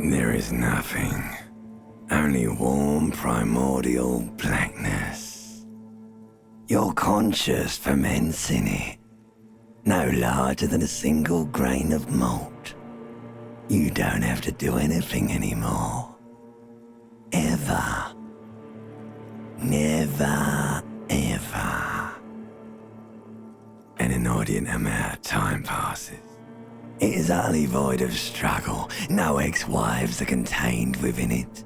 There is nothing. Only warm primordial blackness. You're conscious ferments in it. No larger than a single grain of malt. You don't have to do anything anymore. Ever. Never, ever. An inordinate amount of time passes. It is utterly void of struggle. No ex-wives are contained within it.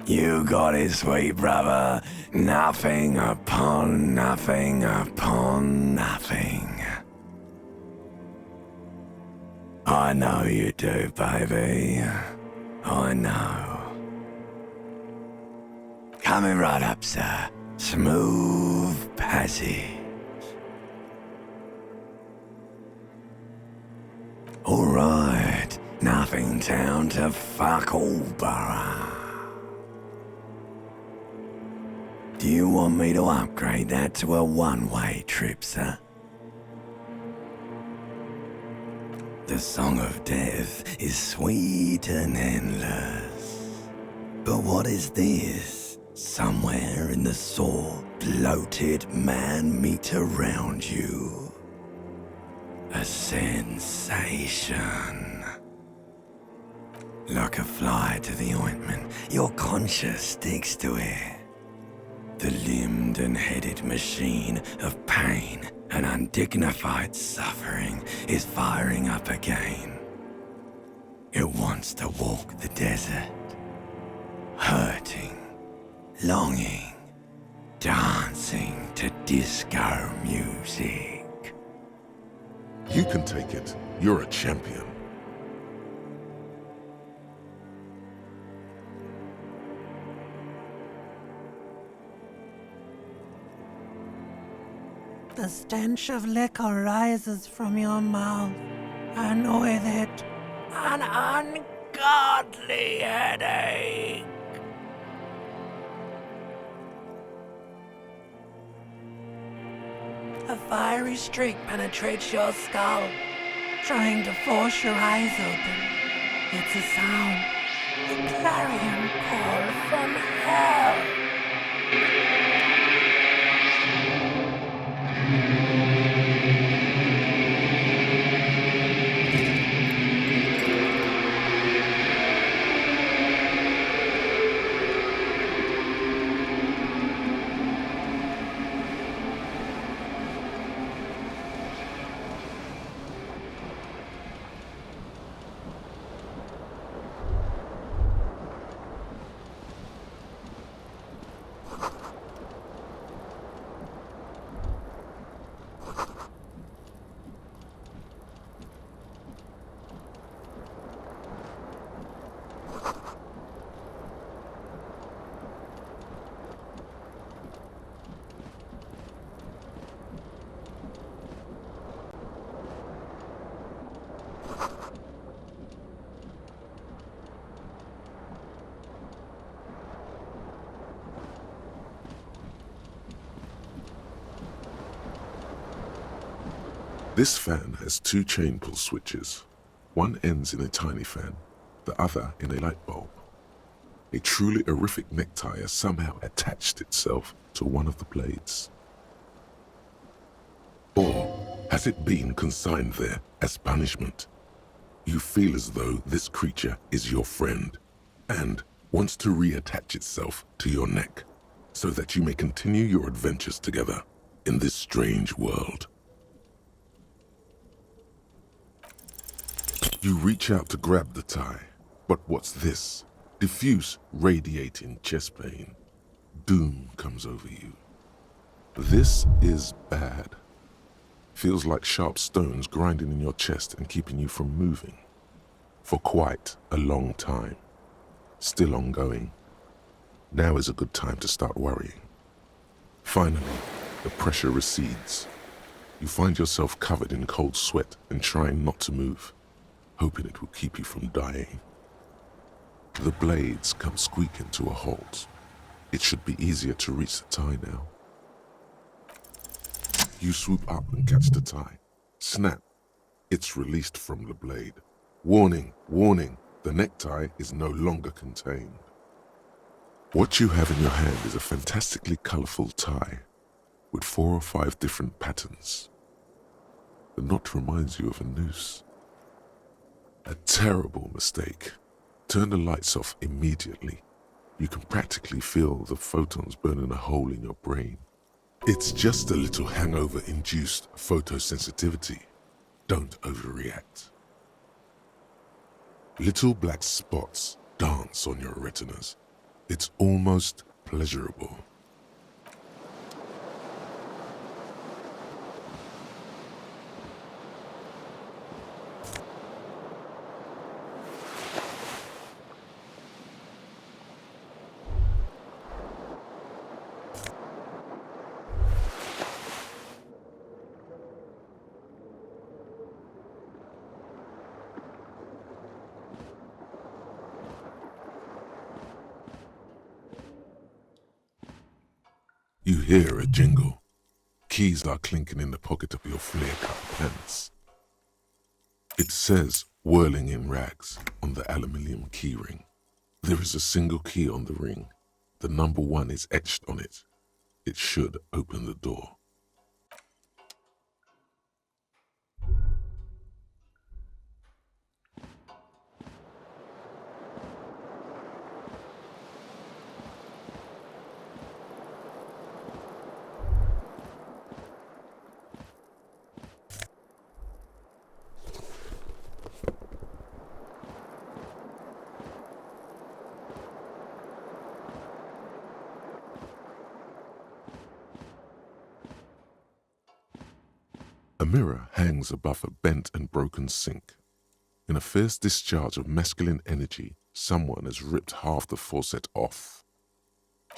You got it, sweet brother. Nothing upon nothing upon nothing. I know you do, baby. I know. Coming right up, sir. Smooth passage. Alright, nothing down to fuck all borough. Do you want me to upgrade that to a one-way trip, sir? The song of death is sweet and endless. But what is this? Somewhere in the sore, bloated man meet around you. A sensation. Like a fly to the ointment, your conscience sticks to it. The limbed and headed machine of pain and undignified suffering is firing up again. It wants to walk the desert, hurting, longing, dancing to disco music. You can take it. You're a champion. The stench of liquor rises from your mouth, and with it, an ungodly headache. A fiery streak penetrates your skull, trying to force your eyes open. It's a sound, the clarion call from hell. This fan has two chain pull switches. One ends in a tiny fan, the other in a light bulb. A truly horrific necktie has somehow attached itself to one of the blades. Or has it been consigned there as punishment? You feel as though this creature is your friend and wants to reattach itself to your neck so that you may continue your adventures together in this strange world. You reach out to grab the tie, but what's this? Diffuse, radiating chest pain. Doom comes over you. This is bad. Feels like sharp stones grinding in your chest and keeping you from moving. For quite a long time. Still ongoing. Now is a good time to start worrying. Finally, the pressure recedes. You find yourself covered in cold sweat and trying not to move, hoping it will keep you from dying. The blades come squeaking to a halt. It should be easier to reach the tie now. You swoop up and catch the tie. Snap! It's released from the blade. Warning, warning, the necktie is no longer contained. What you have in your hand is a fantastically colorful tie with 4 or 5 different patterns. The knot reminds you of a noose. A terrible mistake. Turn the lights off immediately. You can practically feel the photons burning a hole in your brain. It's just a little hangover-induced photosensitivity. Don't overreact. Little black spots dance on your retinas. It's almost pleasurable. You hear a jingle. Keys are clinking in the pocket of your flare-cut pants. It says, whirling in rags, on the aluminium keyring. There is a single key on the ring. The number 1 is etched on it. It should open the door. A mirror hangs above a bent and broken sink. In a fierce discharge of masculine energy, someone has ripped half the faucet off.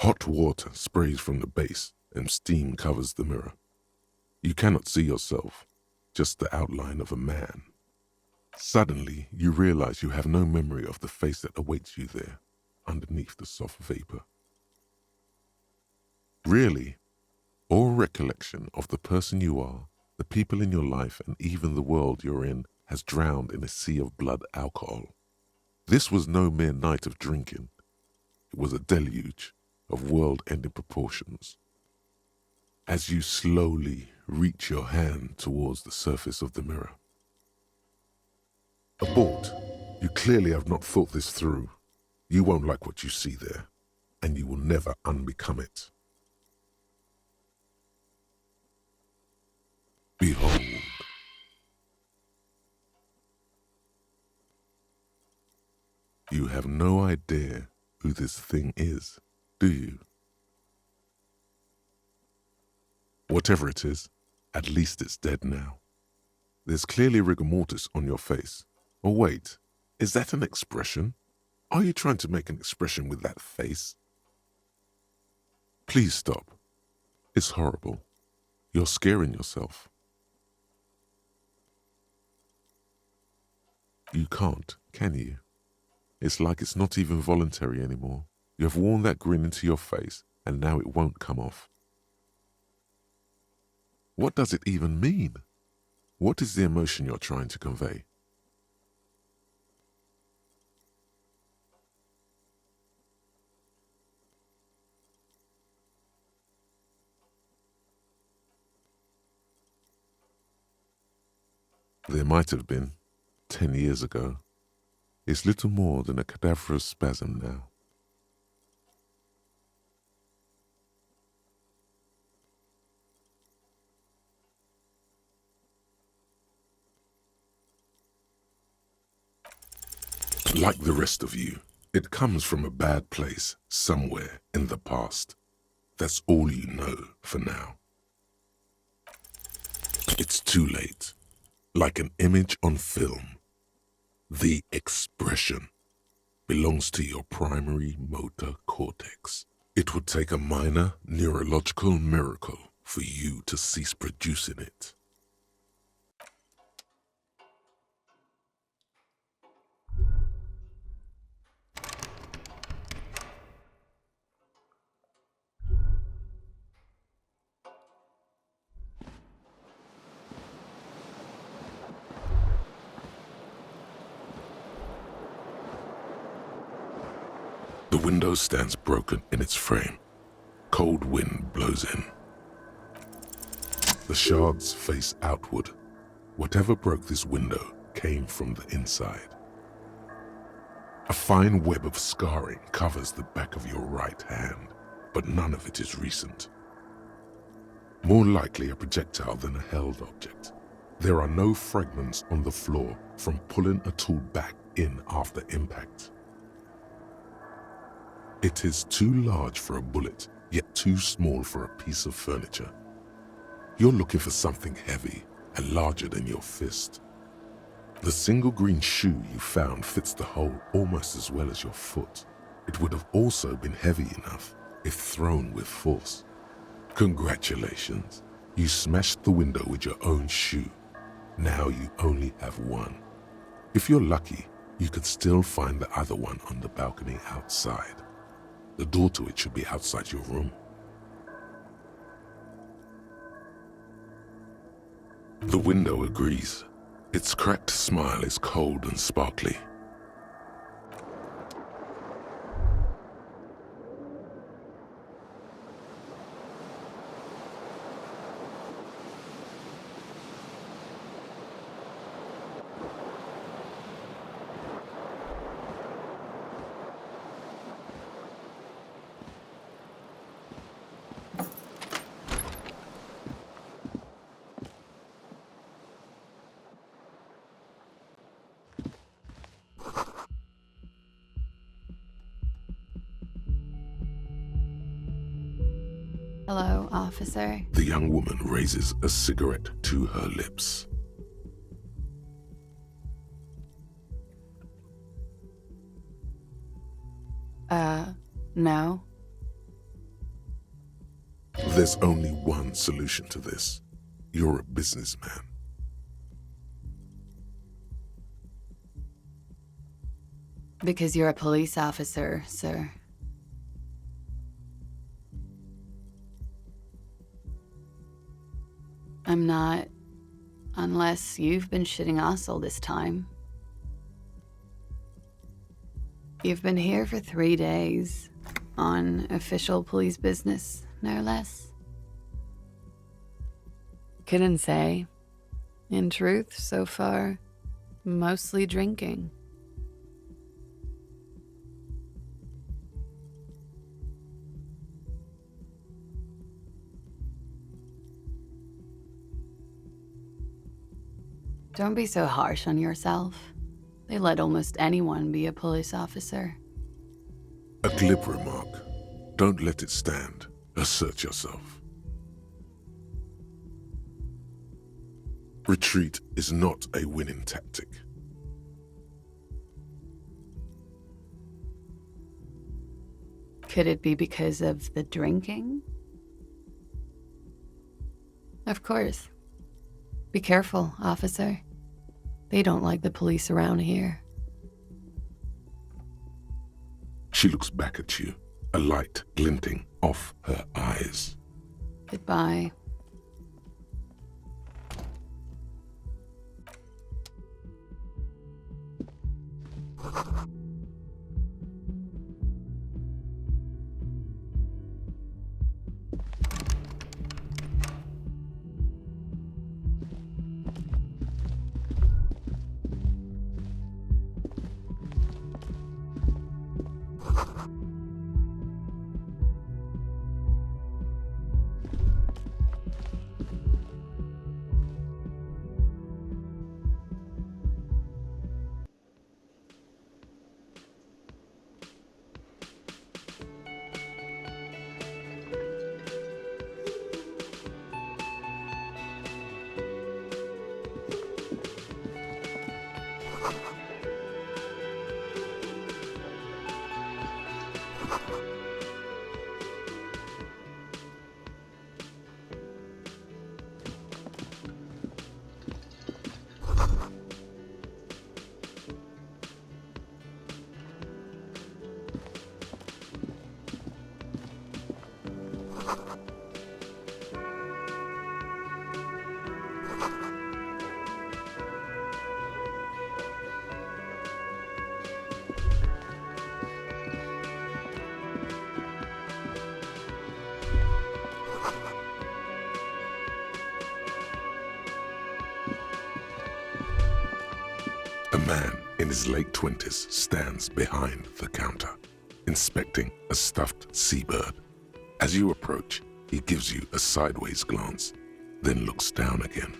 Hot water sprays from the base and steam covers the mirror. You cannot see yourself, just the outline of a man. Suddenly, you realize you have no memory of the face that awaits you there, underneath the soft vapor. Really, all recollection of the person you are, the people in your life, and even the world you're in has drowned in a sea of blood alcohol. This was no mere night of drinking. It was a deluge of world-ending proportions. As you slowly reach your hand towards the surface of the mirror. Abort. You clearly have not thought this through. You won't like what you see there, and you will never unbecome it. Behold. You have no idea who this thing is, do you? Whatever it is, at least it's dead now. There's clearly rigor mortis on your face. Or wait, is that an expression? Are you trying to make an expression with that face? Please stop. It's horrible. You're scaring yourself. You can't, can you? It's like it's not even voluntary anymore. You have worn that grin into your face, and now it won't come off. What does it even mean? What is the emotion you're trying to convey? There might have been, 10 years ago. It's little more than a cadaverous spasm now. Like the rest of you, it comes from a bad place somewhere in the past. That's all you know for now. It's too late. Like an image on film. The expression belongs to your primary motor cortex. It would take a minor neurological miracle for you to cease producing it. The window stands broken in its frame. Cold wind blows in. The shards face outward. Whatever broke this window came from the inside. A fine web of scarring covers the back of your right hand, but none of it is recent. More likely a projectile than a held object. There are no fragments on the floor from pulling a tool back in after impact. It is too large for a bullet, yet too small for a piece of furniture. You're looking for something heavy and larger than your fist. The single green shoe you found fits the hole almost as well as your foot. It would have also been heavy enough if thrown with force. Congratulations, you smashed the window with your own shoe. Now you only have one. If you're lucky, you could still find the other one on the balcony outside. The door to it should be outside your room. The window agrees. Its cracked smile is cold and sparkly. Hello, officer. The young woman raises a cigarette to her lips. No. There's only one solution to this. You're a businessman. Because you're a police officer, sir. I'm not, unless you've been shitting us all this time. You've been here for 3 days, on official police business, no less. Couldn't say. In truth, so far, mostly drinking. Don't be so harsh on yourself. They let almost anyone be a police officer. A glib remark. Don't let it stand. Assert yourself. Retreat is not a winning tactic. Could it be because of the drinking? Of course. Be careful, officer. They don't like the police around here. She looks back at you, a light glinting off her eyes. Goodbye. man in his late 20s stands behind the counter, inspecting a stuffed seabird. As you approach, he gives you a sideways glance, then looks down again.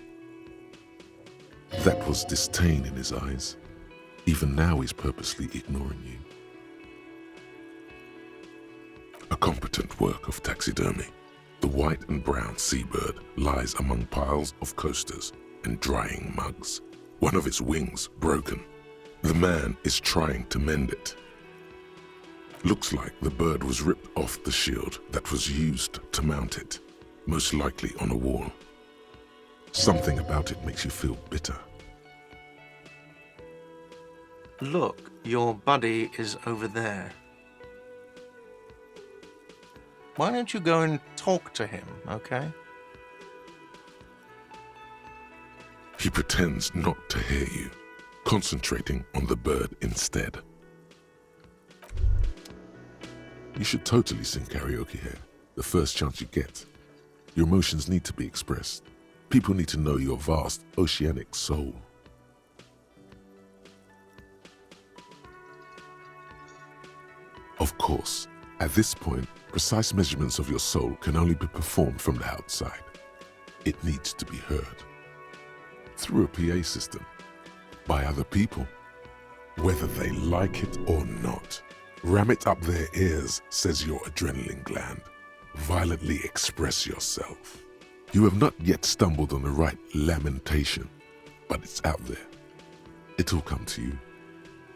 That was disdain in his eyes. Even now he's purposely ignoring you. A competent work of taxidermy. The white and brown seabird lies among piles of coasters and drying mugs, one of its wings broken. The man is trying to mend it. Looks like the bird was ripped off the shield that was used to mount it, most likely on a wall. Something about it makes you feel bitter. Look, your buddy is over there. Why don't you go and talk to him, okay? He pretends not to hear you, concentrating on the bird instead. You should totally sing karaoke here, the first chance you get. Your emotions need to be expressed. People need to know your vast, oceanic soul. Of course, at this point, precise measurements of your soul can only be performed from the outside. It needs to be heard. Through a PA system. By other people. Whether they like it or not. Ram it up their ears, says your adrenaline gland. Violently express yourself. You have not yet stumbled on the right lamentation, but it's out there. It'll come to you.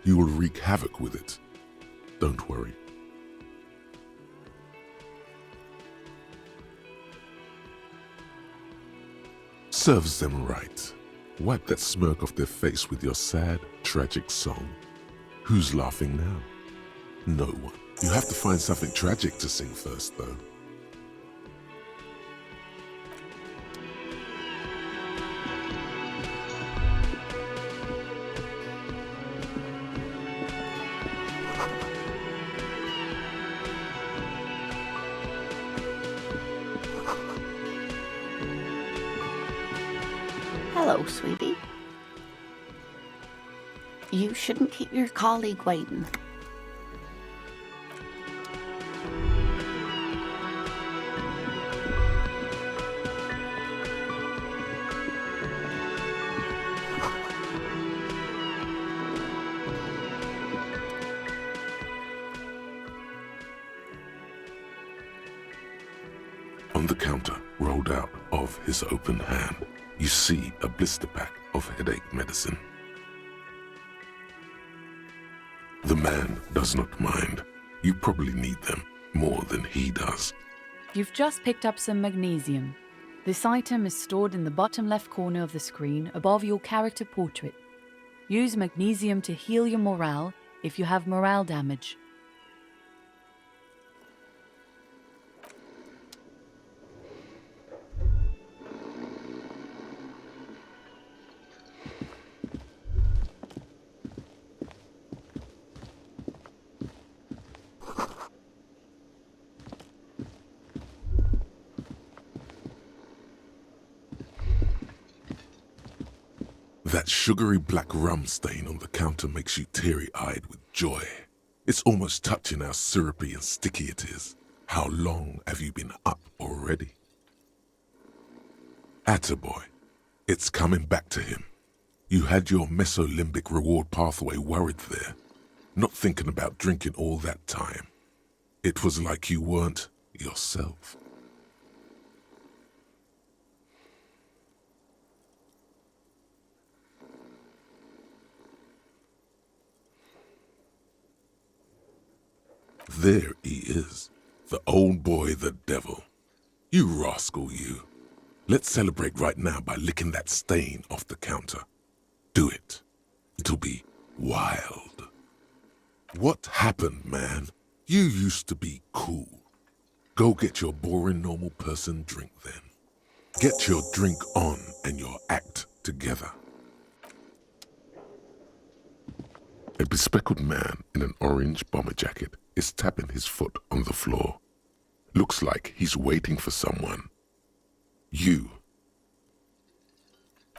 You will wreak havoc with it. Don't worry. Serves them right. Wipe that smirk off their face with your sad, tragic song. Who's laughing now? No one. You have to find something tragic to sing first, though. Hello, sweetie. You shouldn't keep your colleague waiting. On the counter, rolled out of his open hand, you see a blister pack of headache medicine. The man does not mind. You probably need them more than he does. You've just picked up some magnesium. This item is stored in the bottom left corner of the screen above your character portrait. Use magnesium to heal your morale if you have morale damage. That sugary black rum stain on the counter makes you teary-eyed with joy. It's almost touching how syrupy and sticky it is. How long have you been up already? Attaboy. It's coming back to him. You had your mesolimbic reward pathway worried there, not thinking about drinking all that time. It was like you weren't yourself. There he is, the old boy, the devil. You rascal, you. Let's celebrate right now by licking that stain off the counter. Do it. It'll be wild. What happened, man? You used to be cool. Go get your boring normal person drink then. Get your drink on and your act together. A bespectacled man in an orange bomber jacket is tapping his foot on the floor. Looks like he's waiting for someone. You.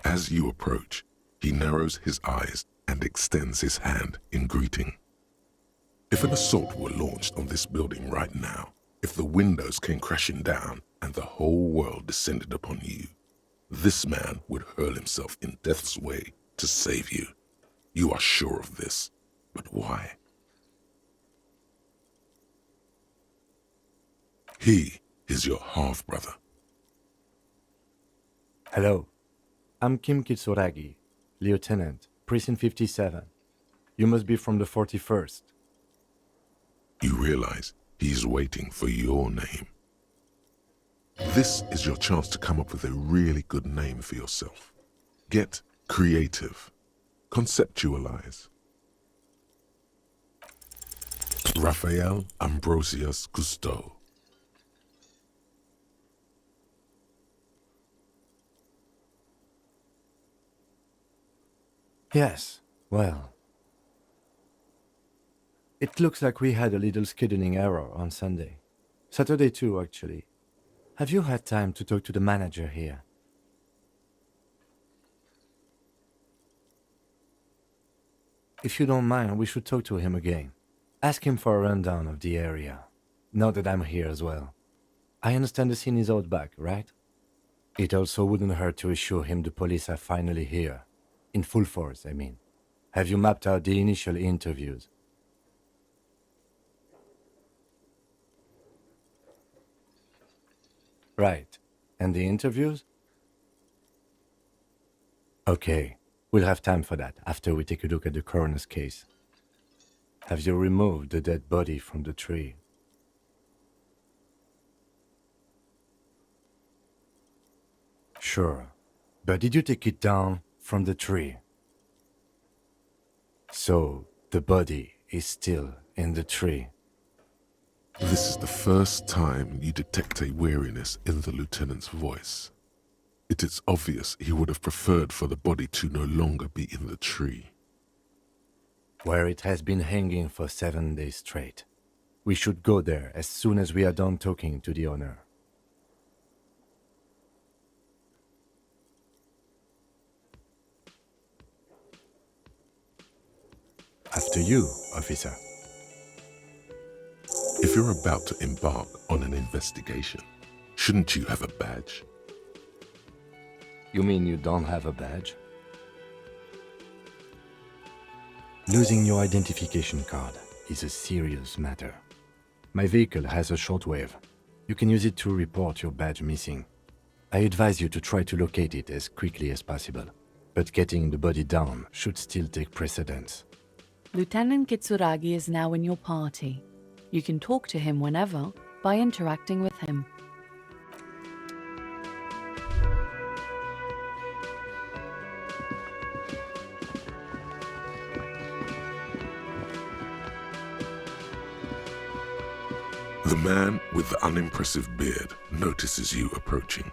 As you approach, he narrows his eyes and extends his hand in greeting. If an assault were launched on this building right now, if the windows came crashing down and the whole world descended upon you, this man would hurl himself in death's way to save you. You are sure of this, but why? He is your half-brother. Hello, I'm Kim Kitsuragi, Lieutenant, Precinct 57. You must be from the 41st. You realize he's waiting for your name. This is your chance to come up with a really good name for yourself. Get creative. Conceptualize. Raphael Ambrosius Cousteau. Yes, well. It looks like we had a little scheduling error on Sunday. Saturday too, actually. Have you had time to talk to the manager here? If you don't mind, we should talk to him again. Ask him for a rundown of the area. Now that I'm here as well. I understand the scene is out back, right? It also wouldn't hurt to assure him the police are finally here. In full force, I mean. Have you mapped out the initial interviews? Right. And the interviews? Okay. We'll have time for that after we take a look at the coroner's case. Have you removed the dead body from the tree? Sure. But did you take it down from the tree? So, the body is still in the tree. This is the first time you detect a weariness in the lieutenant's voice. It is obvious he would have preferred for the body to no longer be in the tree. Where it has been hanging for 7 days straight. We should go there as soon as we are done talking to the owner. After you, officer. If you're about to embark on an investigation, shouldn't you have a badge? You mean you don't have a badge? Losing your identification card is a serious matter. My vehicle has a shortwave. You can use it to report your badge missing. I advise you to try to locate it as quickly as possible, but getting the body down should still take precedence. Lieutenant Kitsuragi is now in your party. You can talk to him whenever by interacting with him. The man with the unimpressive beard notices you approaching.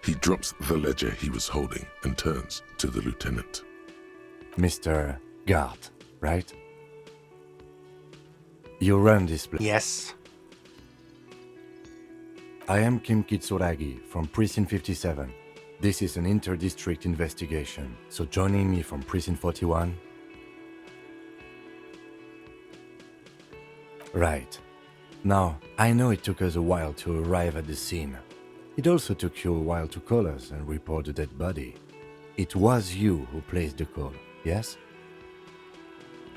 He drops the ledger he was holding and turns to the lieutenant. Mr. Guard, right? You run this place. Yes. I am Kim Kitsuragi from Precinct 57. This is an inter-district investigation, so joining me from Precinct 41? Right. Now, I know it took us a while to arrive at the scene. It also took you a while to call us and report the dead body. It was you who placed the call, yes?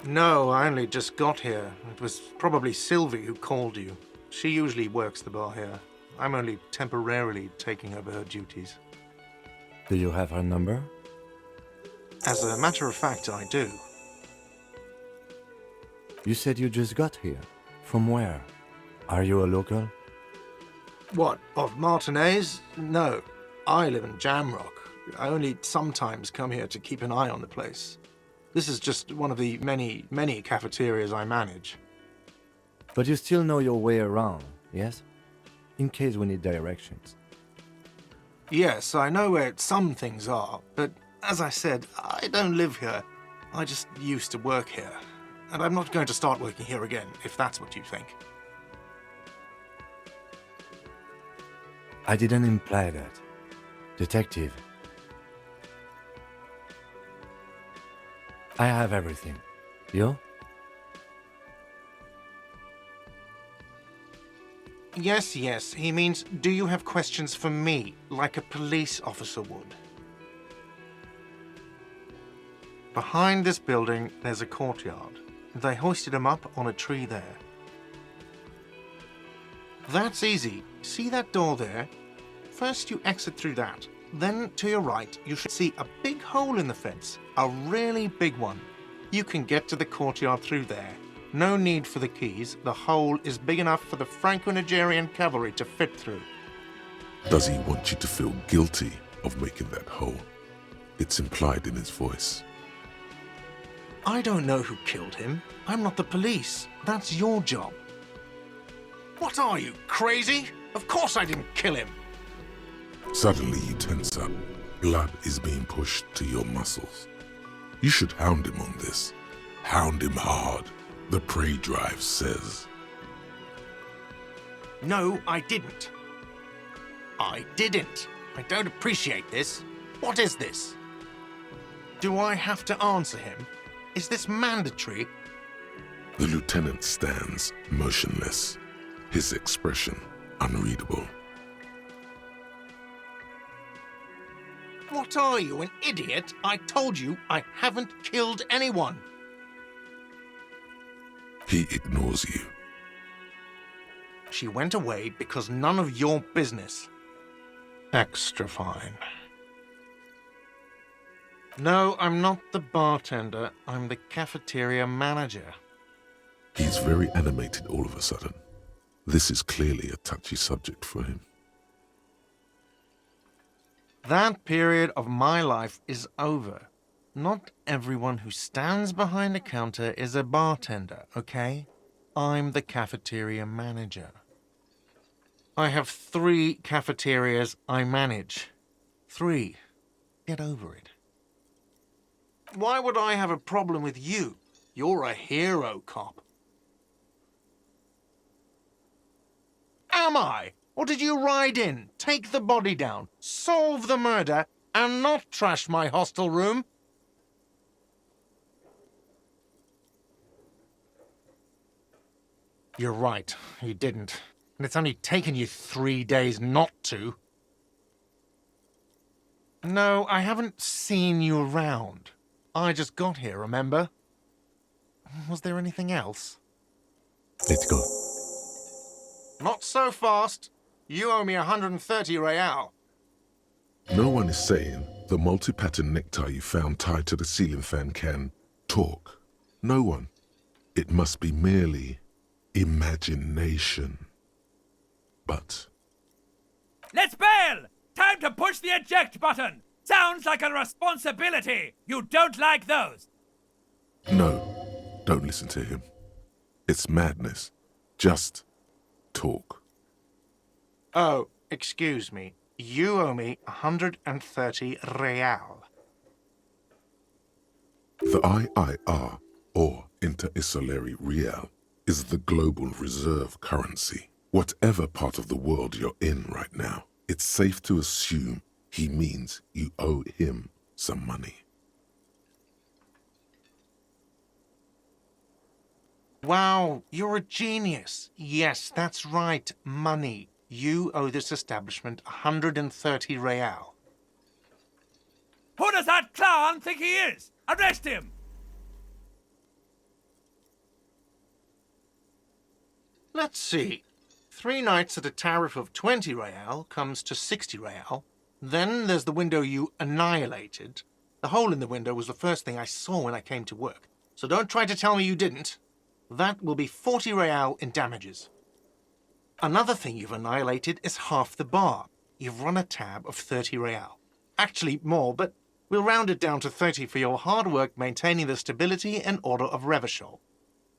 No, I only just got here. It was probably Sylvie who called you. She usually works the bar here. I'm only temporarily taking over her duties. Do you have her number? As a matter of fact, I do. You said you just got here. From where? Are you a local? What, of Martinez? No. I live in Jamrock. I only sometimes come here to keep an eye on the place. This is just one of the many, many cafeterias I manage. But you still know your way around, yes? In case we need directions. Yes, I know where some things are, but as I said, I don't live here. I just used to work here. And I'm not going to start working here again, if that's what you think. I didn't imply that. Detective. I have everything. You? Yes, yes. He means, do you have questions for me, like a police officer would? Behind this building, there's a courtyard. They hoisted him up on a tree there. That's easy. See that door there? First you exit through that. Then to your right, you should see a big hole in the fence. A really big one. You can get to the courtyard through there. No need for the keys. The hole is big enough for the Franco-Nigerian cavalry to fit through. Does he want you to feel guilty of making that hole? It's implied in his voice. I don't know who killed him. I'm not the police. That's your job. What are you, crazy? Of course I didn't kill him. Suddenly you tense up. Blood is being pushed to your muscles. You should hound him on this. Hound him hard, the prey drive says. No, I didn't. I didn't. I don't appreciate this. What is this? Do I have to answer him? Is this mandatory? The lieutenant stands motionless, his expression unreadable. What are you, an idiot? I told you I haven't killed anyone. He ignores you. She went away because none of your business. Extra fine. No, I'm not the bartender. I'm the cafeteria manager. He's very animated all of a sudden. This is clearly a touchy subject for him. That period of my life is over. Not everyone who stands behind a counter is a bartender, okay? I'm the cafeteria manager. I have 3 cafeterias I manage. 3. Get over it. Why would I have a problem with you? You're a hero cop. Am I? Or did you ride in, take the body down, solve the murder, and not trash my hostel room? You're right, you didn't. And it's only taken you 3 days not to. No, I haven't seen you around. I just got here, remember? Was there anything else? Let's go. Not so fast. You owe me 130 real. No one is saying the multi-pattern necktie you found tied to the ceiling fan can talk. No one. It must be merely imagination. But Let's bail! Time to push the eject button! Sounds like a responsibility! You don't like those! no, don't listen to him. It's madness. Just talk. Oh, excuse me. You owe me 130 real. The IIR, or Inter-Isolary Real, is the global reserve currency. Whatever part of the world you're in right now, it's safe to assume he means you owe him some money. Wow, you're a genius. Yes, that's right, money. You owe this establishment 130 real. Who does that clown think he is? Arrest him! Let's see. 3 nights at a tariff of 20 real comes to 60 real. Then there's the window you annihilated. The hole in the window was the first thing I saw when I came to work. So don't try to tell me you didn't. That will be 40 real in damages. Another thing you've annihilated is half the bar. You've run a tab of 30 real. Actually more, but we'll round it down to 30 for your hard work maintaining the stability and order of Revachol.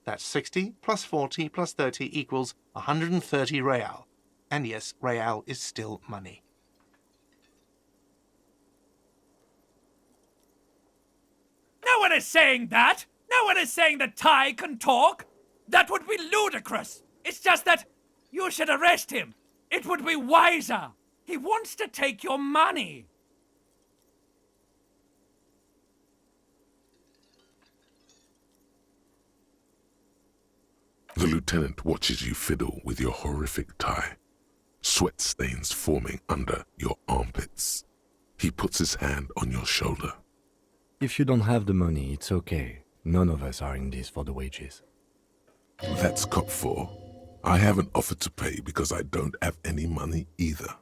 That's 60 plus 40 plus 30 equals 130 real. And yes, real is still money. No one is saying that! No one is saying that Ty can talk! That would be ludicrous! It's just that you should arrest him! It would be wiser! He wants to take your money! The lieutenant watches you fiddle with your horrific tie, sweat stains forming under your armpits. He puts his hand on your shoulder. If you don't have the money, it's okay. None of us are in this for the wages. That's cop 4. I haven't offered to pay because I don't have any money either.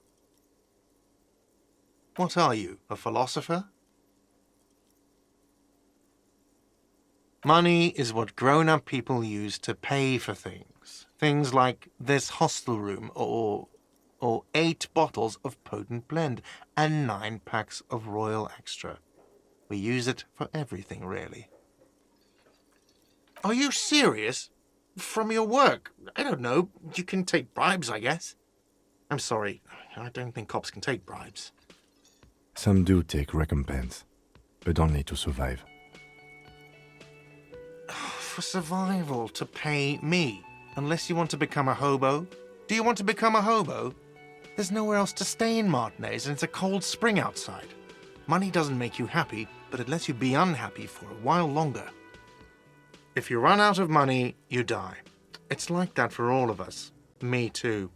What are you, a philosopher? Money is what grown-up people use to pay for things. Things like this hostel room or 8 bottles of potent blend and 9 packs of Royal Extra. We use it for everything, really. Are you serious? From your work? I don't know. You can take bribes, I guess. I'm sorry. I don't think cops can take bribes. Some do take recompense, but only to survive. For survival, to pay me. Unless you want to become a hobo. Do you want to become a hobo? There's nowhere else to stay in Martinez, and it's a cold spring outside. Money doesn't make you happy, but it lets you be unhappy for a while longer. If you run out of money, you die. It's like that for all of us. Me too.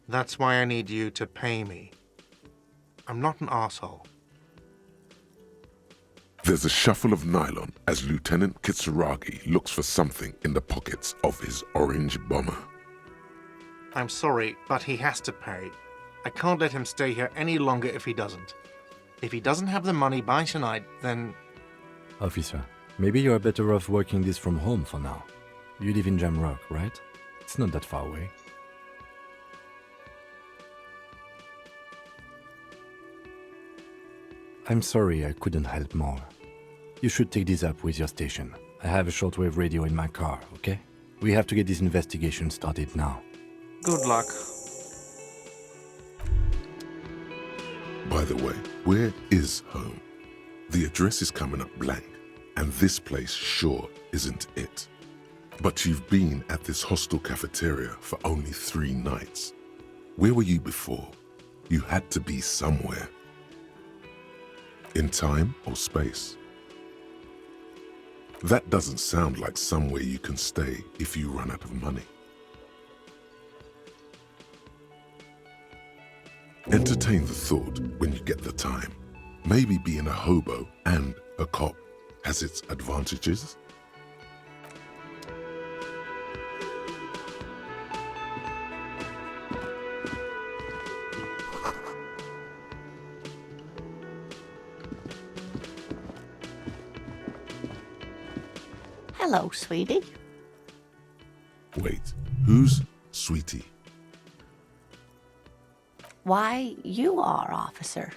That's why I need you to pay me. I'm not an asshole. There's a shuffle of nylon as Lieutenant Kitsuragi looks for something in the pockets of his orange bomber. I'm sorry, but he has to pay. I can't let him stay here any longer if he doesn't. If he doesn't have the money by tonight, then... Officer, maybe you are better off working this from home for now. You live in Jamrock, right? It's not that far away. I'm sorry I couldn't help more. You should take this up with your station. I have a shortwave radio in my car, okay? We have to get this investigation started now. Good luck. By the way, where is home? The address is coming up blank, and this place sure isn't it. But you've been at this hostel cafeteria for only 3 nights. Where were you before? You had to be somewhere. In time or space? That doesn't sound like somewhere you can stay if you run out of money. Entertain the thought when you get the time. Maybe being a hobo and a cop has its advantages. Hello, sweetie. Wait, who's Sweetie? Why, you are, officer.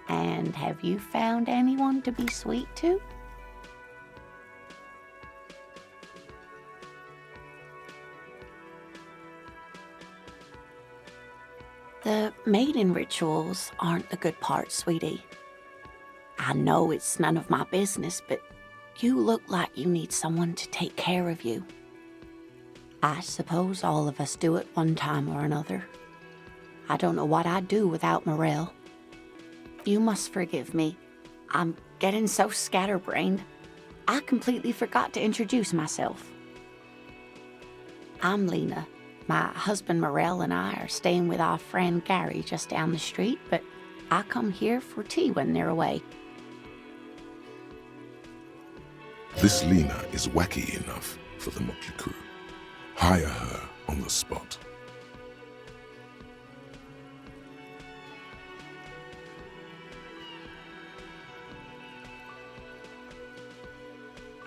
And have you found anyone to be sweet to? The mating rituals aren't the good part, sweetie. I know it's none of my business, but you look like you need someone to take care of you. I suppose all of us do it one time or another. I don't know what I'd do without Morel. You must forgive me. I'm getting so scatterbrained. I completely forgot to introduce myself. I'm Lena. My husband Morel and I are staying with our friend Gary just down the street, but I come here for tea when they're away. This Lena is wacky enough for the motley crew. Hire her on the spot.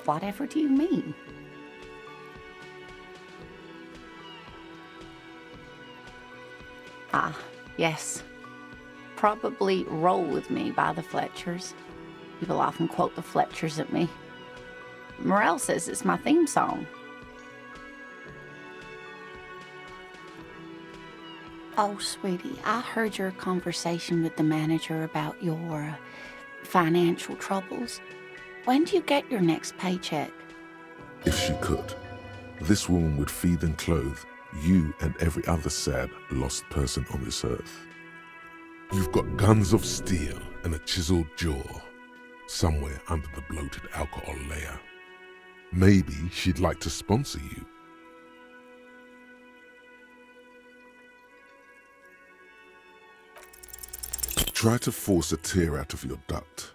Whatever do you mean? Ah, yes. Probably Roll With Me by the Fletchers. People often quote the Fletchers at me. Morel says it's my theme song. Oh, sweetie, I heard your conversation with the manager about your financial troubles. When do you get your next paycheck? If she could, this woman would feed and clothe you and every other sad, lost person on this earth. You've got guns of steel and a chiseled jaw somewhere under the bloated alcohol layer. Maybe she'd like to sponsor you. Try to force a tear out of your duct.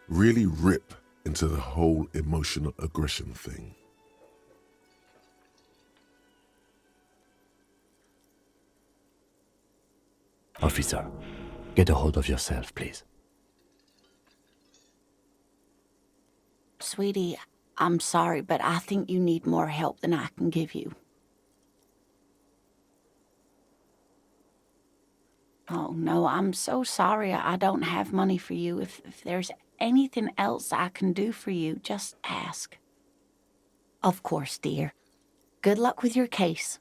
Really rip into the whole emotional aggression thing. Officer, get a hold of yourself, please. Sweetie, I'm sorry, but I think you need more help than I can give you. Oh, no, I'm so sorry. I don't have money for you. If there's anything else I can do for you, just ask. Of course, dear. Good luck with your case.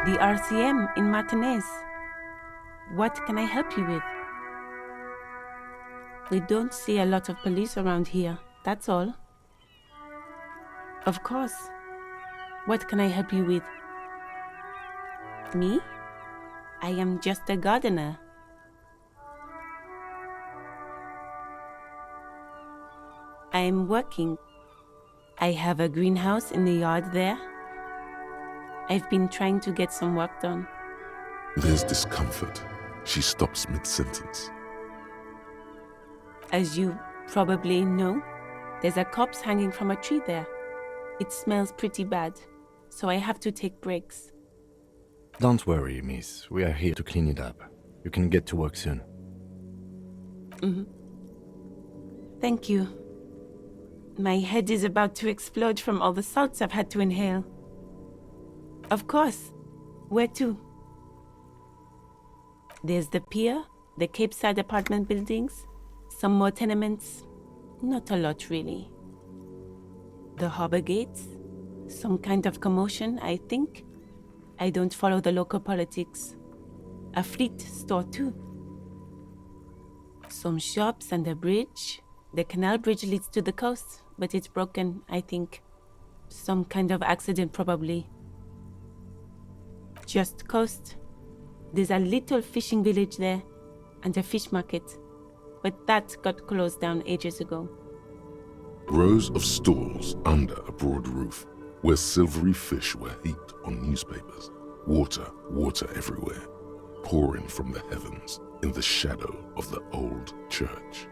The RCM in Martinez. What can I help you with? We don't see a lot of police around here, that's all. Of course. What can I help you with? Me? I am just a gardener. I am working. I have a greenhouse in the yard there. I've been trying to get some work done. There's discomfort. She stops mid-sentence. As you probably know, there's a corpse hanging from a tree there. It smells pretty bad, so I have to take breaks. Don't worry, miss. We are here to clean it up. You can get to work soon. Thank you. My head is about to explode from all the salts I've had to inhale. Of course. Where to? There's the pier, the Cape Side apartment buildings, some more tenements. Not a lot, really. The harbor gates, some kind of commotion, I think. I don't follow the local politics. A fleet store, too. Some shops and a bridge. The canal bridge leads to the coast, but it's broken, I think. Some kind of accident, probably. Just coast. There's a little fishing village there, and a fish market, but that got closed down ages ago. Rows of stalls under a broad roof, where silvery fish were heaped on newspapers. Water, water everywhere, pouring from the heavens in the shadow of the old church.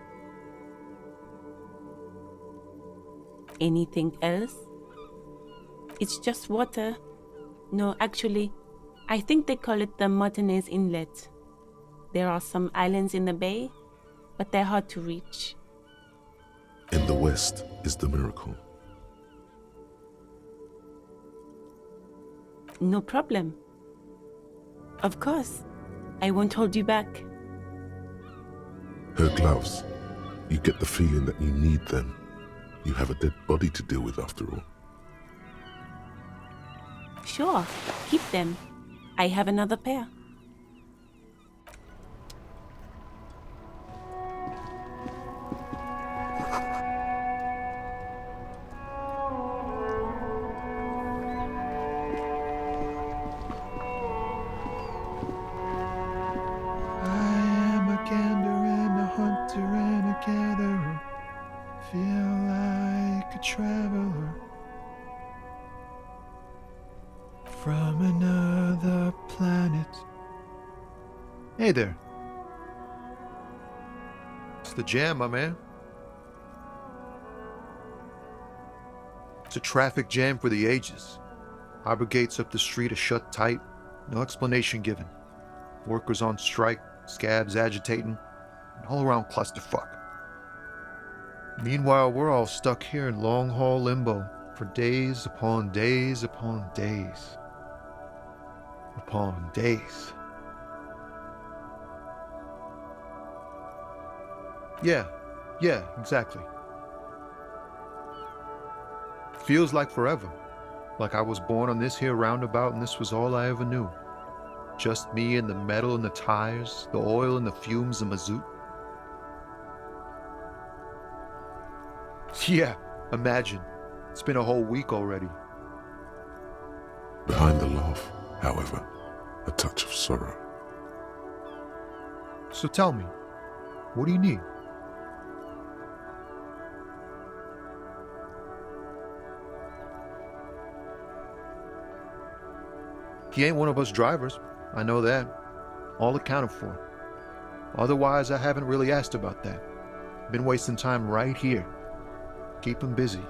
Anything else? It's just water. No, actually, I think they call it the Martinez Inlet. There are some islands in the bay, but they're hard to reach. In the west is the miracle. No problem. Of course. I won't hold you back. Her gloves. You get the feeling that you need them. You have a dead body to deal with after all. Sure, keep them. I have another pair. Traveler from another planet. Hey there. It's the jam, my man. It's a traffic jam for the ages. Harbor gates up the street are shut tight, no explanation given. Workers on strike, scabs agitating, an all-around clusterfuck. Meanwhile, we're all stuck here in long-haul limbo for days upon days upon days upon days. Yeah, exactly. Feels like forever. Like I was born on this here roundabout and this was all I ever knew. Just me and the metal and the tires, the oil and the fumes and mazout. Yeah, imagine. It's been a whole week already. Behind the laugh, however, a touch of sorrow. So tell me, what do you need? He ain't one of us drivers. I know that. All accounted for. Otherwise, I haven't really asked about that. Been wasting time right here. Keep him busy.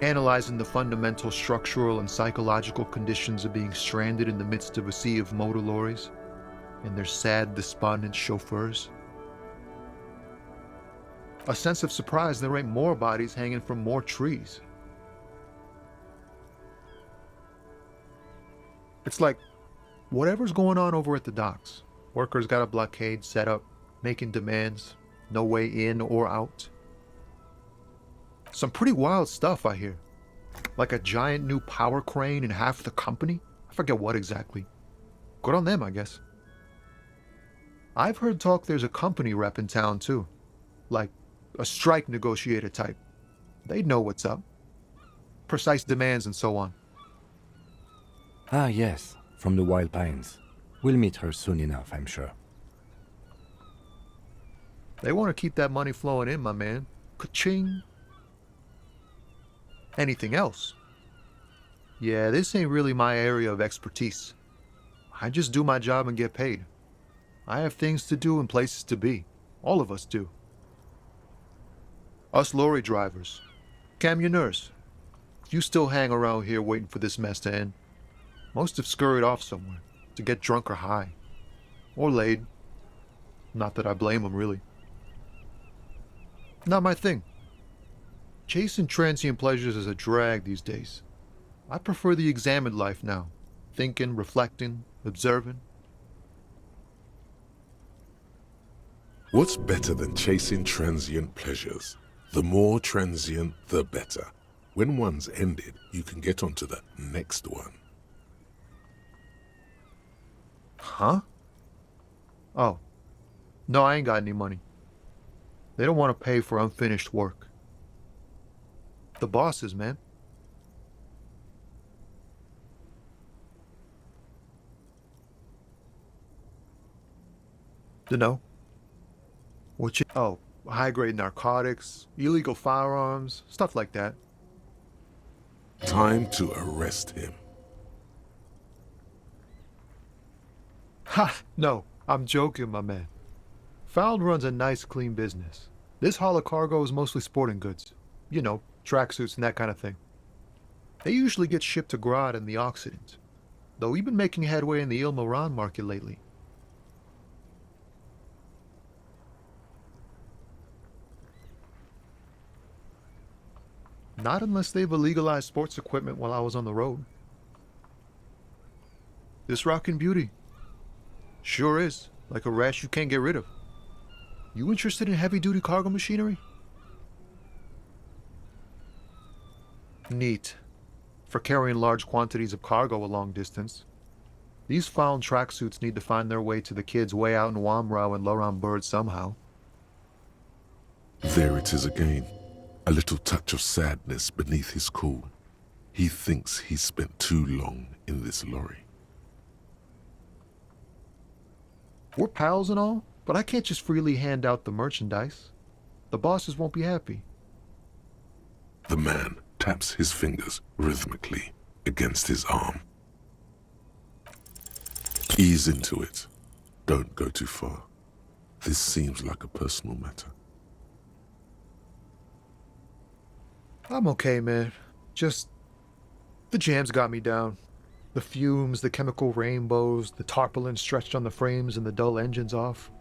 Analyzing the fundamental structural and psychological conditions of being stranded in the midst of a sea of motor lorries and their sad, despondent chauffeurs. A sense of surprise there ain't more bodies hanging from more trees. It's like, whatever's going on over at the docks, workers got a blockade set up, making demands, no way in or out. Some pretty wild stuff, I hear. Like a giant new power crane in half the company? I forget what exactly. Good on them, I guess. I've heard talk there's a company rep in town, too. Like a strike negotiator type. They'd know what's up. Precise demands and so on. Ah, yes, from the Wild Pines. We'll meet her soon enough, I'm sure. They want to keep that money flowing in, my man. Ka-ching. Anything else? Yeah, this ain't really my area of expertise. I just do my job and get paid. I have things to do and places to be. All of us do. Us lorry drivers, camionneurs, you still hang around here waiting for this mess to end. Most have scurried off somewhere to get drunk or high. Or laid. Not that I blame them, really. Not my thing. Chasing transient pleasures is a drag these days. I prefer the examined life now. Thinking, reflecting, observing. What's better than chasing transient pleasures? The more transient, the better. When one's ended, you can get onto the next one. Huh? Oh. No, I ain't got any money. They don't want to pay for unfinished work. The bosses, man. Dunno. What you... Oh, high-grade narcotics, illegal firearms, stuff like that. Time to arrest him. Ha! No, I'm joking, my man. Found runs a nice, clean business. This haul of cargo is mostly sporting goods. You know, tracksuits and that kind of thing. They usually get shipped to Grad and the Occident, though we've been making headway in the Il Moran market lately. Not unless they've illegalized sports equipment while I was on the road. This rockin' beauty. Sure is, like a rash you can't get rid of. You interested in heavy-duty cargo machinery? Neat. For carrying large quantities of cargo a long distance. These found tracksuits need to find their way to the kids way out in Wamrau and Laurent Bird somehow. There it is again. A little touch of sadness beneath his cool. He thinks he's spent too long in this lorry. We're pals and all, but I can't just freely hand out the merchandise. The bosses won't be happy. The man taps his fingers rhythmically against his arm. Ease into it. Don't go too far. This seems like a personal matter. I'm okay, man. Just... the jams got me down. The fumes, the chemical rainbows, the tarpaulin stretched on the frames and the dull engines off.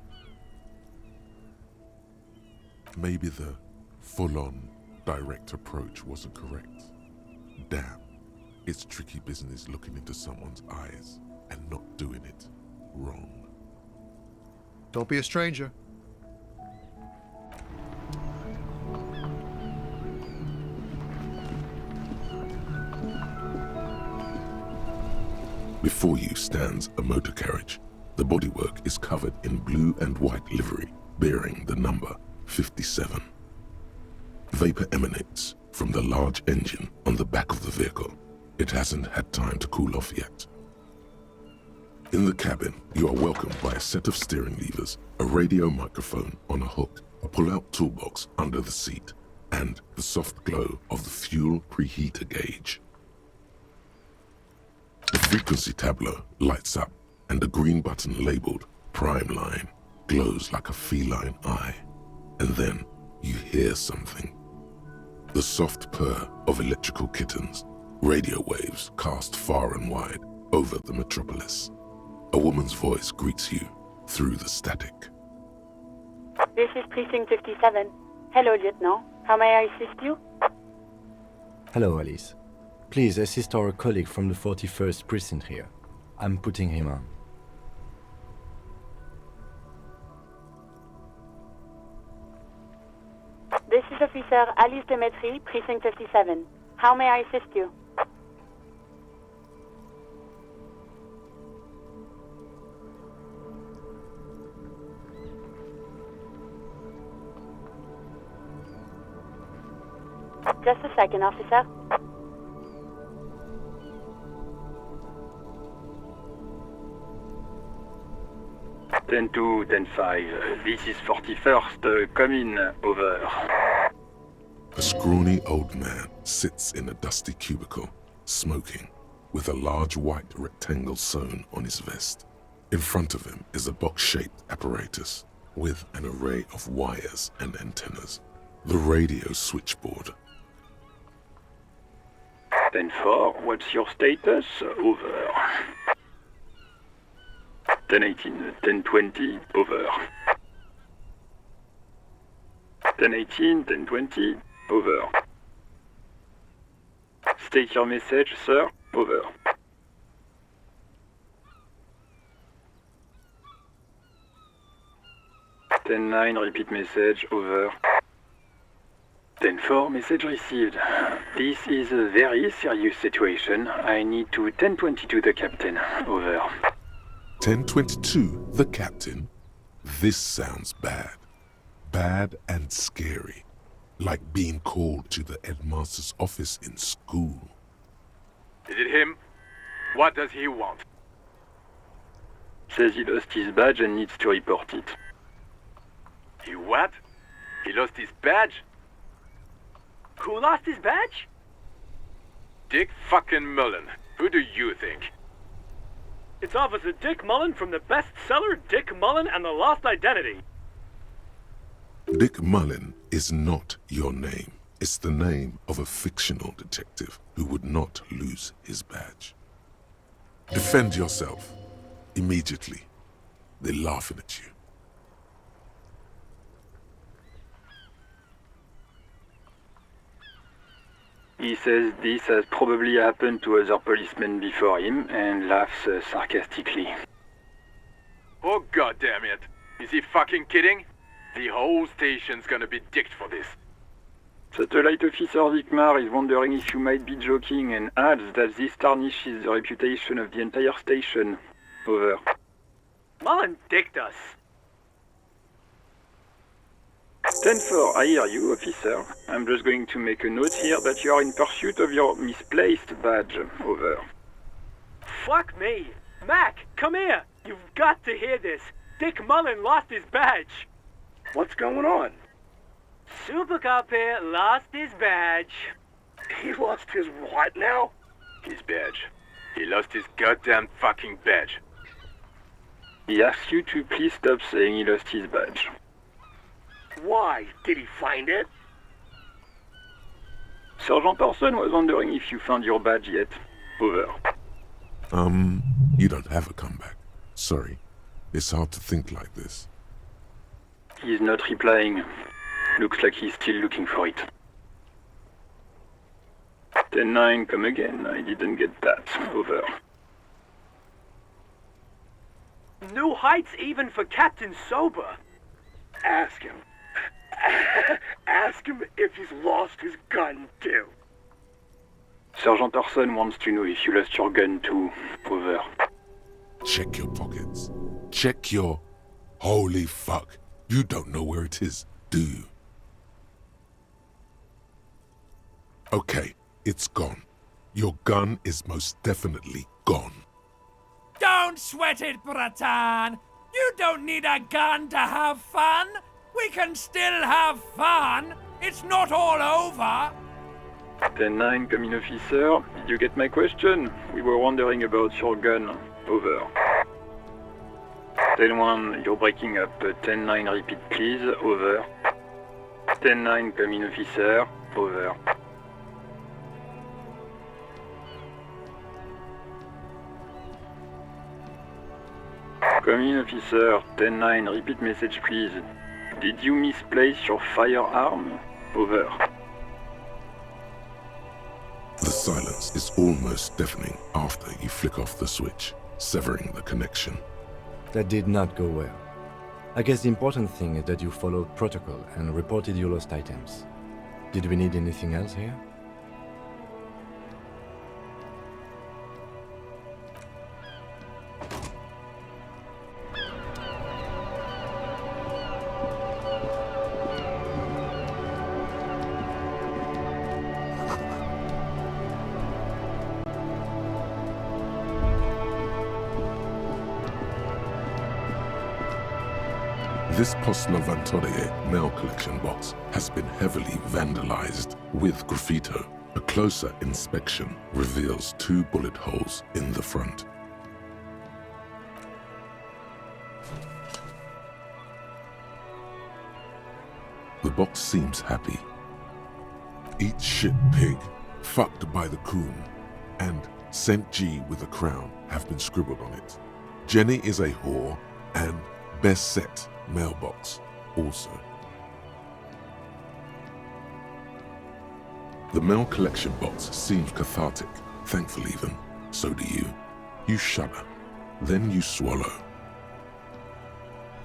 Maybe the full-on, direct approach wasn't correct. Damn, it's tricky business looking into someone's eyes and not doing it wrong. Don't be a stranger. Before you stands a motor carriage. The bodywork is covered in blue and white livery, bearing the number 57. Vapor emanates from the large engine on the back of the vehicle. It hasn't had time to cool off yet. In the cabin, you are welcomed by a set of steering levers, a radio microphone on a hook, a pull-out toolbox under the seat, and the soft glow of the fuel preheater gauge. The frequency tableau lights up, and a green button labeled Prime Line glows like a feline eye. And then you hear something. The soft purr of electrical kittens, radio waves cast far and wide over the metropolis. A woman's voice greets you through the static. This is Precinct 57. Hello, Lieutenant. How may I assist you? Hello, Alice. Please assist our colleague from the 41st Precinct here. I'm putting him on. This is Officer Alice Demetri, Precinct 57. How may I assist you? Just a second, officer. Ten 2, 10-5. This is 41st. Come in. Over. A scrawny old man sits in a dusty cubicle, smoking, with a large white rectangle sewn on his vest. In front of him is a box-shaped apparatus with an array of wires and antennas. The radio switchboard. 10-4, what's your status? Over. 10-18, 10-20, over. 10-18, 10-20, over. State your message, sir. Over. 10-9, repeat message. Over. 10-4, message received. This is a very serious situation. I need to 10-22 the captain. Over. 1022, the captain. This sounds bad. Bad and scary. Like being called to the headmaster's office in school. Is it him? What does he want? Says he lost his badge and needs to report it. He what? He lost his badge? Who lost his badge? Dick fucking Mullen. Who do you think? It's Officer Dick Mullen from the bestseller Dick Mullen and the Lost Identity. Dick Mullen is not your name. It's the name of a fictional detective who would not lose his badge. Defend yourself. Immediately. They're laughing at you. He says this has probably happened to other policemen before him and laughs sarcastically. Oh goddamn it! Is he fucking kidding? The whole station's gonna be dicked for this. Satellite Officer Vikmar is wondering if you might be joking and adds that this tarnishes the reputation of the entire station. Over. Mullen dicked us. 10-4, I hear you, officer. I'm just going to make a note here that you are in pursuit of your misplaced badge. Over. Fuck me. Mac, come here. You've got to hear this. Dick Mullen lost his badge. What's going on? Super Cop here lost his badge. He lost his what now? His badge. He lost his goddamn fucking badge. He asks you to please stop saying he lost his badge. Why? Did he find it? Sergeant Person was wondering if you found your badge yet. Over. You don't have a comeback. Sorry. It's hard to think like this. He's not replying. Looks like he's still looking for it. 10-9, come again. I didn't get that. Over. New heights even for Captain Sober. Ask him. Ask him if he's lost his gun too. Sergeant Orson wants to know if you lost your gun too. Over. Check your pockets. Check your... Holy fuck. You don't know where it is, do you? Okay, it's gone. Your gun is most definitely gone. Don't sweat it, Bratan! You don't need a gun to have fun! We can still have fun! It's not all over! 10-9, come in, officer. Did you get my question? We were wondering about your gun. Over. 10-1, you're breaking up. 10-9, repeat please. Over. 10-9, come in, officer. Over. Come in, officer. 10-9, repeat message please. Did you misplace your firearm? Over. The silence is almost deafening after you flick off the switch, severing the connection. That did not go well. I guess the important thing is that you followed protocol and reported your lost items. Did we need anything else here? This post-Novantore mail collection box has been heavily vandalized with graffito. A closer inspection reveals 2 bullet holes in the front. The box seems happy. Eat shit pig, fucked by the coon, and St. G with a crown have been scribbled on it. Jenny is a whore, and best set mailbox also. The mail collection box seems cathartic, thankful even. So do you. You shudder, then you swallow.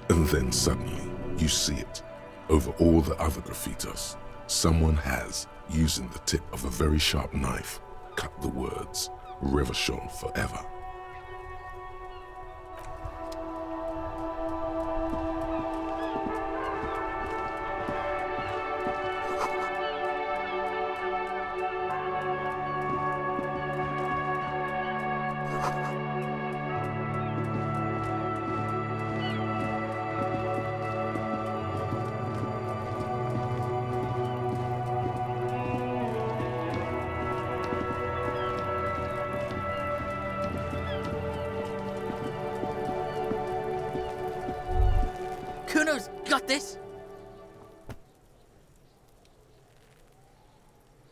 And then suddenly, you see it. Over all the other graffitos, someone has, using the tip of a very sharp knife, cut the words, Reverchon forever. Kuno's got this!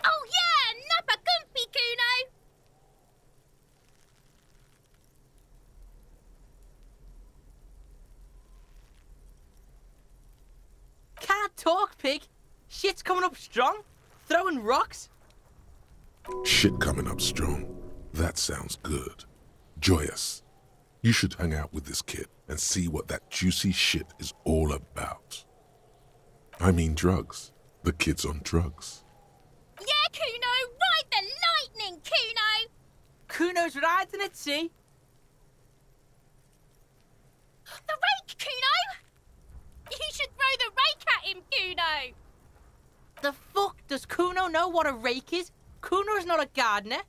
Oh yeah! Nappa Gumpy, Kuno! Can't talk, pig! Shit's coming up strong! Throwing rocks! Shit coming up strong. That sounds good. Joyous. You should hang out with this kid and see what that juicy shit is all about. I mean drugs. The kid's on drugs. Yeah, Kuno! Ride the lightning, Kuno! Kuno's riding it, see? The rake, Kuno! You should throw the rake at him, Kuno! The fuck does Kuno know what a rake is? Kuno's not a gardener.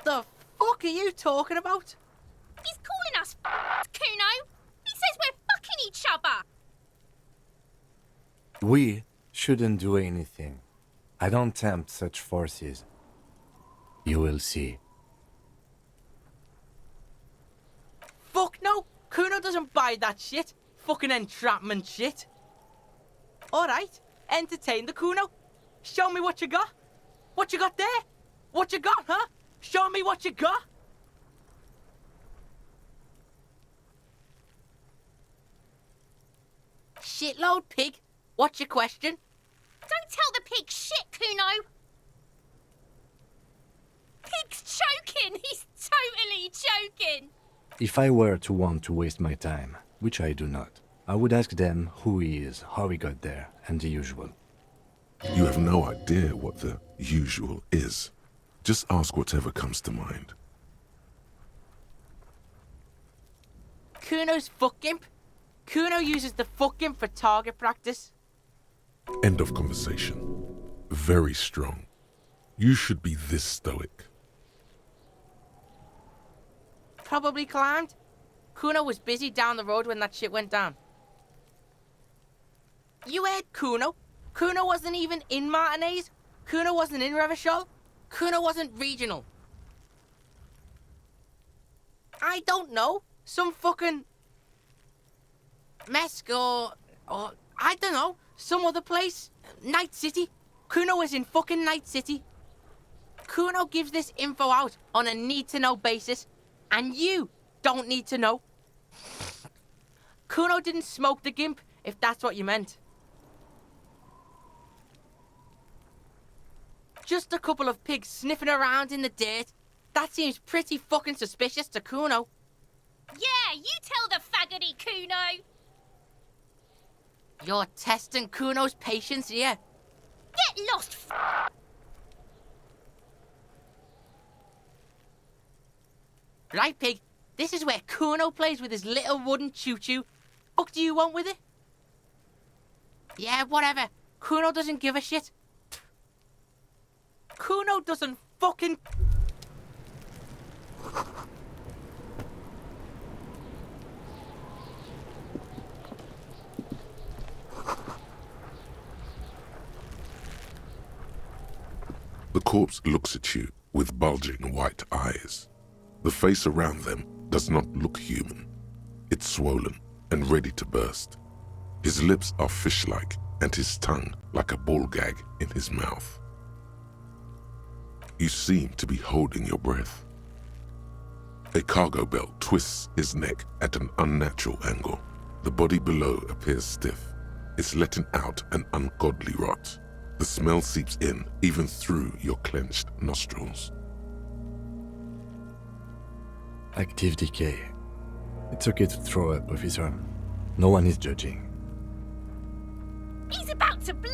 The fuck are you talking about? He's calling us Kuno! He says we're fucking each other! We shouldn't do anything. I don't tempt such forces. You will see. Fuck no! Kuno doesn't buy that shit. Fucking entrapment shit. Alright, entertain the Kuno. Show me what you got. What you got there? What you got, huh? Show me what you got. Shitload, pig. What's your question? Don't tell the pig shit, Kuno! Pig's choking! He's totally choking! If I were to want to waste my time, which I do not, I would ask them who he is, how he got there, and the usual. You have no idea what the usual is. Just ask whatever comes to mind. Kuno's fuck imp. Kuno uses the fucking for target practice. End of conversation. Very strong. You should be this stoic. Probably climbed. Kuno was busy down the road when that shit went down. You heard Kuno? Kuno wasn't even in Martinez. Kuno wasn't in Revachol. Kuno wasn't regional. I don't know. Some fucking... Mesk or I don't know. Some other place. Night City. Kuno was in fucking Night City. Kuno gives this info out on a need-to-know basis. And you don't need to know. Kuno didn't smoke the gimp, if that's what you meant. Just a couple of pigs sniffing around in the dirt. That seems pretty fucking suspicious to Kuno. Yeah, you tell the faggoty, Kuno. You're testing Kuno's patience here. Get lost, Right, pig. This is where Kuno plays with his little wooden choo-choo. Fuck do you want with it? Yeah, whatever. Kuno doesn't give a shit. Kuno doesn't fucking... The corpse looks at you with bulging white eyes. The face around them does not look human. It's swollen and ready to burst. His lips are fish-like and his tongue like a ball gag in his mouth. You seem to be holding your breath. A cargo belt twists his neck at an unnatural angle. The body below appears stiff. It's letting out an ungodly rot. The smell seeps in even through your clenched nostrils. Active decay. It's okay to throw up, officer. No one is judging. He's about to blow